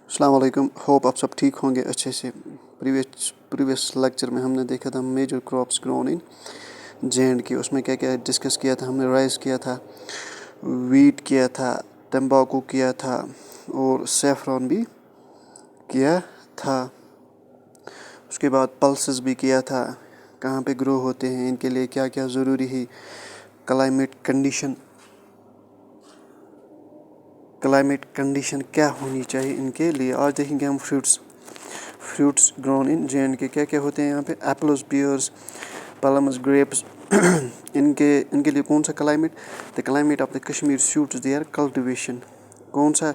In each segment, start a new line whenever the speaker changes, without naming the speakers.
अस्सलाम वालेकुम। होप आप सब ठीक होंगे अच्छे से। प्रीवियस लेक्चर में हमने देखा था major crops grown in JNK। उसमें क्या क्या डिस्कस किया था हमने। राइस किया था, वीट किया था, तंबाकू किया था और सेफ्रॉन भी किया था। उसके बाद पल्सेस भी किया था, कहाँ पे ग्रो होते हैं, इनके लिए क्या क्या ज़रूरी है, क्लाइमेट कंडीशन क्या होनी चाहिए इनके लिए। आज देखेंगे हम फ्रूट्स ग्रोन इन JNK क्या क्या होते हैं यहाँ पे। एप्पल्स, पियर्स, प्लम्स, ग्रेप्स इनके लिए कौन सा climate. The climate of the Kashmir suits their cultivation. कौन सा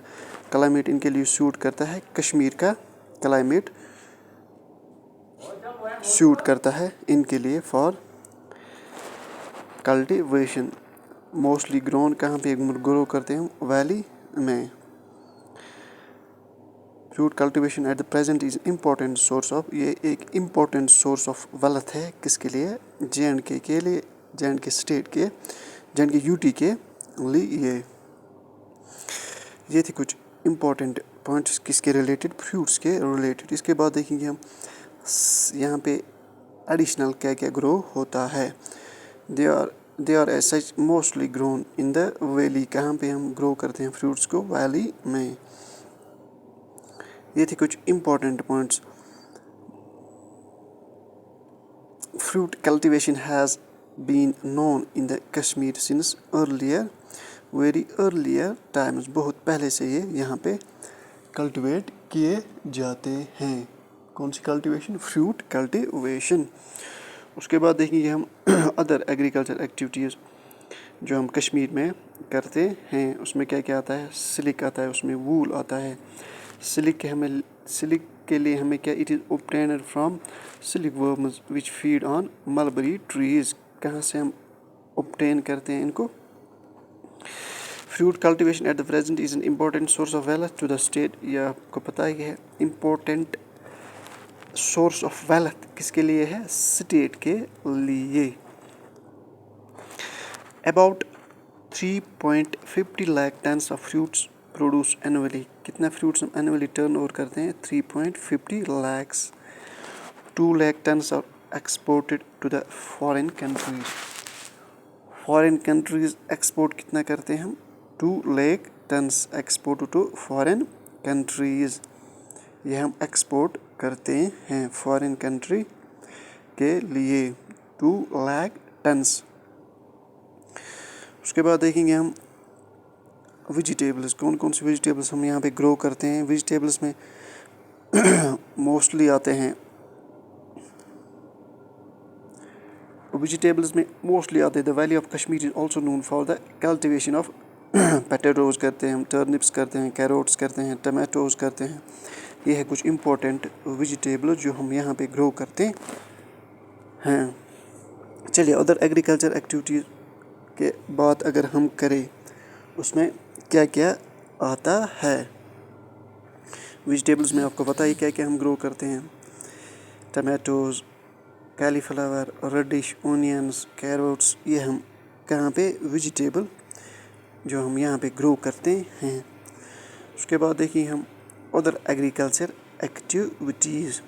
क्लाइमेट इनके लिए सूट करता है। कश्मीर का क्लाइमेट सूट करता है इनके लिए फॉर कल्टिवेशन। मोस्टली ग्रोन कहाँ पे ग्रो करते हैं, वैली में। Fruit cultivation at the present is important source of, ये एक इम्पोर्टेंट सोर्स ऑफ वेल्थ है किसके लिए, JNK के लिए, JNK स्टेट के, JNK UT के लिए। ये थे कुछ इम्पोर्टेंट पॉइंट्स किसके रिलेटेड, फ्रूट्स के रिलेटेड। इसके बाद देखेंगे हम यहाँ पे एडिशनल क्या क्या ग्रो होता है। They are as such mostly grown in the valley. कहाँ पे हम ग्रो करते हैं फ्रूट्स को, वैली में। ये थे कुछ important points. Fruit cultivation has been known in the Kashmir since very earlier times. बहुत पहले से ये यहाँ पे कल्टीवेट किए जाते हैं। कौन सी कल्टीवेशन, फ्रूट कल्टीवेशन। उसके बाद देखेंगे हम अदर एग्रीकल्चर एक्टिविटीज़ जो हम कश्मीर में करते हैं। उसमें क्या क्या आता है, सिल्क आता है, उसमें वूल आता है। सिल्क के लिए हमें क्या, it is obtained from silk worms which feed on mulberry trees. कहाँ से हम ऑब्टेन करते हैं इनको। Fruit cultivation at the present is an important source of wealth to the state. यह आपको पता ही है, इम्पोर्टेंट सोर्स ऑफ वेल्थ किसके लिए है, स्टेट के लिए। About 3.50 lakh tons of fruits produce annually. कितना फ्रूट्स हम एनुअली टर्न ओवर करते हैं, 3.50 lakhs. 2 lakh tons are exported to the foreign countries. Foreign countries export कितना करते हैं हम, 2 lakh tons export to foreign countries. ये हम एक्सपोर्ट करते हैं फॉरेन कंट्री के लिए, 2 लाख टन्स। उसके बाद देखेंगे हम वेजिटेबल्स। कौन कौन सी वेजिटेबल्स हम यहाँ पे ग्रो करते हैं। वेजिटेबल्स में मोस्टली आते हैं the valley of Kashmir is also known for the cultivation of potatoes करते हैं हम, टर्निप्स करते हैं, कैरोट्स करते हैं, टमाटोज करते हैं। ये है कुछ इम्पोर्टेंट वेजिटेबल जो हम यहाँ पे ग्रो करते हैं। चलिए अदर एग्रीकल्चर एक्टिविटीज़ के बात अगर हम करें, उसमें क्या क्या आता है। वेजिटेबल्स में आपको पता ही क्या क्या हम ग्रो करते हैं। Tomatoes, cauliflower, radish, onions, carrots, ये हम कहाँ पे वेजिटेबल जो हम यहाँ पे ग्रो करते हैं। उसके बाद देखिए हम other agriculture activities.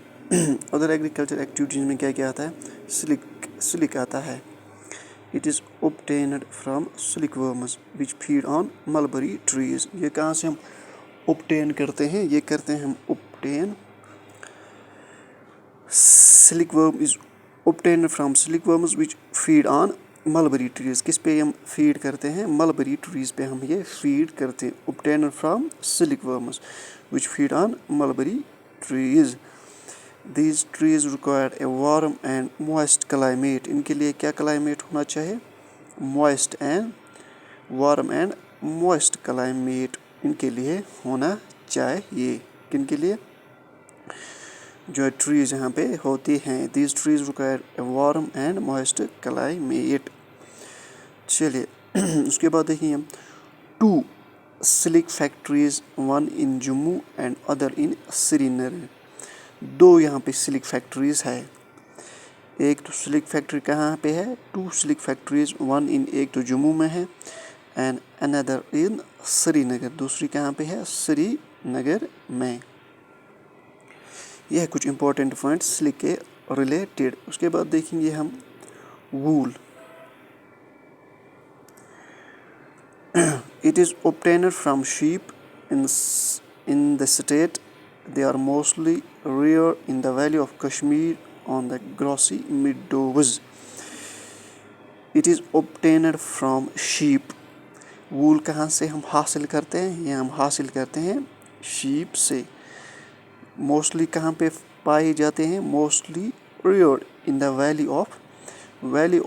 Other agriculture activities में क्या क्या आता है, सिल्क आता है। It is obtained from silkworms which feed on mulberry trees। ये कहाँ से हम obtain करते हैं, ये करते हैं हम obtain। Silkworm is obtained from silkworms which feed on mulberry trees। किस पे हम feed करते हैं, mulberry trees पे हम ये feed करते हैं। obtained from silkworms which feed on mulberry trees। These trees require a warm and moist climate। इनके लिए क्या क्लाइमेट होना चाहिए, moist and warm and moist climate इनके लिए होना चाहिए। किनके लिए, जो ट्रीज यहाँ पे होती हैं। These trees require a warm and moist climate। चलिए उसके बाद देखिए हम 2 silk factories, 1 in Jammu and other in Srinagar. 2 यहाँ पे सिल्क फैक्ट्रीज है। एक तो सिल्क फैक्ट्री कहाँ पे है, 2 सिल्क फैक्ट्रीज, 1 in एक तो जम्मू में है एंड अनदर इन श्रीनगर, दूसरी कहाँ पे है, श्रीनगर में। یہ ہے کچھ امپورٹنٹ پوائنٹس سلک کے ریلیٹڈ. اس کے بعد دیکھیں گے ہم وول. It is obtained from sheep in the state. They are mostly reared in the valley of Kashmir on the grassy meadows. It is obtained from sheep. وول کہاں سے ہم حاصل کرتے ہیں؟ یہ ہم حاصل کرتے ہیں شیپ سے. موسٹلی کہاں پہ پائے جاتے ہیں؟ Mostly reared in the valley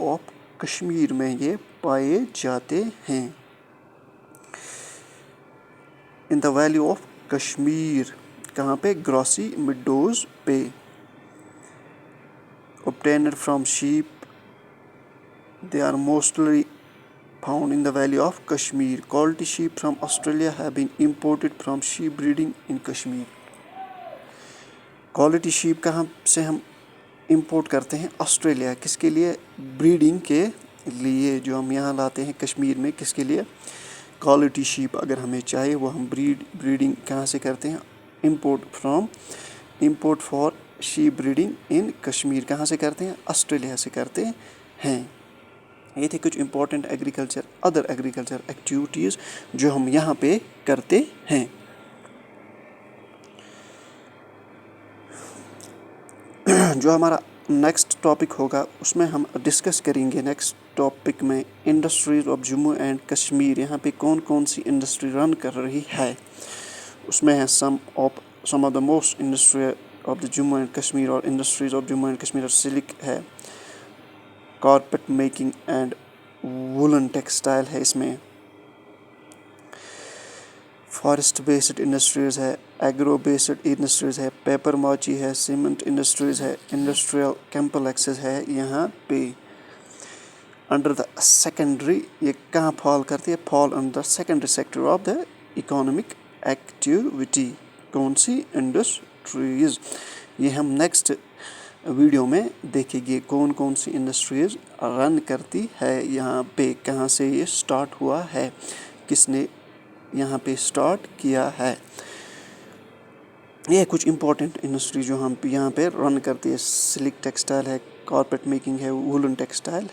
of Kashmir میں یہ پائے جاتے ہیں. ان دا ویلی آف کشمیر کہاں پہ؟ گراسی میڈوز پہ. obtained from sheep. They are mostly found in the valley of Kashmir. Quality sheep from Australia have been imported from sheep breeding in Kashmir. Quality shape کہاں سے ہم امپورٹ کرتے ہیں؟ آسٹریلیا. کس کے لیے؟ بریڈنگ کے لیے. جو ہم یہاں لاتے ہیں کشمیر میں کس کے لیے؟ کوالٹی شیپ اگر ہمیں چاہیے وہ ہم بریڈنگ کہاں سے کرتے ہیں؟ امپورٹ فار شیپ بریڈنگ ان کشمیر کہاں سے کرتے ہیں؟ آسٹریلیا سے کرتے ہیں. یہ تھے کچھ امپورٹنٹ ادر ایگریکلچر ایکٹیویٹیز جو ہم یہاں پہ کرتے ہیں. جو ہمارا نیکسٹ ٹاپک ہوگا اس میں ہم ڈسکس کریں گے نیکسٹ ٹاپک میں industries of Jammu and Kashmir. یہاں پہ کون کون سی انڈسٹری رن کر رہی ہے؟ اس میں ہے some of the most industry of the Jammu and Kashmir اور industries of Jammu and Kashmir. Silk ہے, carpet making and woollen textile ہے اس میں, فارسٹ بیسڈ انڈسٹریز ہے, ایگرو بیسڈ انڈسٹریز ہے, پیپر ماچی ہے, سیمنٹ انڈسٹریز ہے, انڈسٹریل کمپلیکسز ہے یہاں پہ. انڈر دا سیکنڈری یہ کہاں فال کرتی ہے؟ Fall under secondary sector of the economic activity. کون سی انڈسٹریز؟ یہ ہم نیکسٹ ویڈیو میں دیکھیں گے کون کون سی انڈسٹریز رن کرتی ہے یہاں پہ, کہاں سے یہ سٹارٹ ہوا ہے, کس نے یہاں پہ سٹارٹ کیا ہے. یہ کچھ امپورٹنٹ انڈسٹری جو ہم یہاں پہ رن کرتی ہے. سلک ٹیکسٹائل ہے, کارپیٹ میکنگ ہے, وولن ٹیکسٹائل